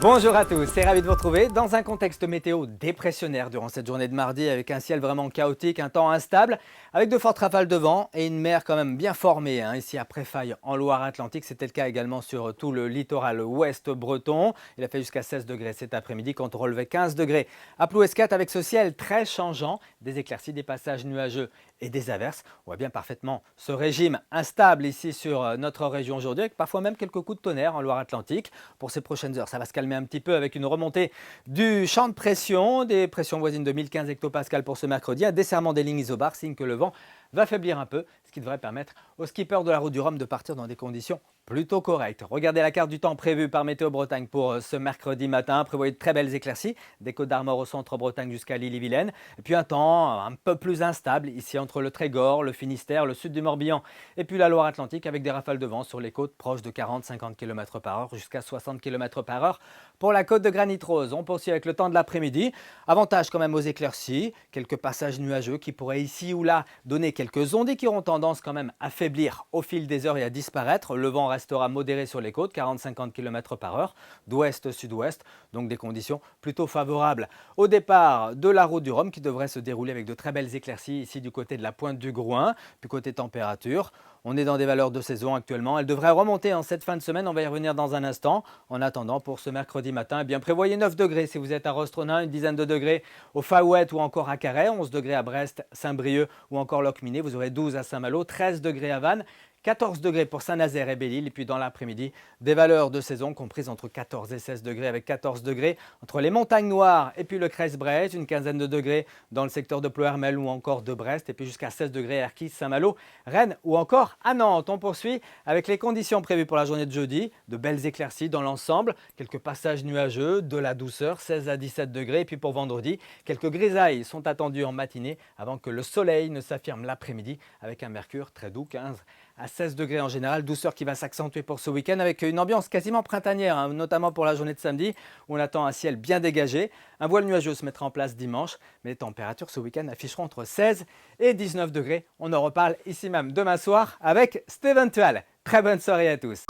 Bonjour à tous, c'est ravi de vous retrouver dans un contexte météo dépressionnaire durant cette journée de mardi avec un ciel vraiment chaotique, un temps instable, avec de fortes rafales de vent et une mer quand même bien formée. Ici à Préfaille en Loire-Atlantique, c'était le cas également sur tout le littoral ouest breton. Il a fait jusqu'à 16 degrés cet après-midi quand on relevait 15 degrés à Plouescat avec ce ciel très changeant, des éclaircies, des passages nuageux et des averses. On voit bien parfaitement ce régime instable ici sur notre région aujourd'hui avec parfois même quelques coups de tonnerre en Loire-Atlantique. Pour ces prochaines heures, ça va se calmer un petit peu avec une remontée du champ de pression, des pressions voisines de 1015 hectopascales pour ce mercredi, un desserrement des lignes isobars, signe que le vent va faiblir un peu, ce qui devrait permettre aux skippers de la route du Rhum de partir dans des conditions plutôt correctes. Regardez la carte du temps prévue par Météo Bretagne pour ce mercredi matin. Prévoyez de très belles éclaircies des Côtes d'Armor au centre Bretagne jusqu'à l'Ille-et-Vilaine. Et puis un temps un peu plus instable ici entre le Trégor, le Finistère, le sud du Morbihan et puis la Loire-Atlantique avec des rafales de vent sur les côtes proches de 40-50 km par heure jusqu'à 60 km par heure pour la côte de Granit Rose. On poursuit avec le temps de l'après-midi. Avantage quand même aux éclaircies, quelques passages nuageux qui pourraient ici ou là donner quelques ondes et qui auront tendance quand même à faiblir au fil des heures et à disparaître. Le vent restera modéré sur les côtes, 40-50 km par heure, d'ouest-sud-ouest, donc des conditions plutôt favorables au départ de la route du Rhum qui devrait se dérouler avec de très belles éclaircies ici du côté de la pointe du Grouin. Puis côté température, on est dans des valeurs de saison actuellement. Elle devrait remonter en cette fin de semaine, on va y revenir dans un instant. En attendant, pour ce mercredi matin, eh bien, prévoyez 9 degrés si vous êtes à Rostronin, une dizaine de degrés au Faouët ou encore à Carhaix, 11 degrés à Brest, Saint-Brieuc ou encore Locminé. Vous aurez 12 à Saint-Malo, 13 degrés à Vannes, 14 degrés pour Saint-Nazaire et Belle-Île. Et puis dans l'après-midi, des valeurs de saison comprises entre 14 et 16 degrés avec 14 degrés entre les montagnes noires et puis le Crest-Brest, une quinzaine de degrés dans le secteur de Ploërmel ou encore de Brest et puis jusqu'à 16 degrés à Erquy, Saint-Malo, Rennes ou encore à Nantes. On poursuit avec les conditions prévues pour la journée de jeudi, de belles éclaircies dans l'ensemble, quelques passages nuageux, de la douceur, 16 à 17 degrés. Et puis pour vendredi, quelques grisailles sont attendues en matinée avant que le soleil ne s'affirme l'après-midi avec un mercure très doux, 15 à 16 degrés en général, douceur qui va s'accentuer pour ce week-end avec une ambiance quasiment printanière, notamment pour la journée de samedi où on attend un ciel bien dégagé. Un voile nuageux se mettra en place dimanche, mais les températures ce week-end afficheront entre 16 et 19 degrés. On en reparle ici même demain soir avec Steven Tual. Très bonne soirée à tous.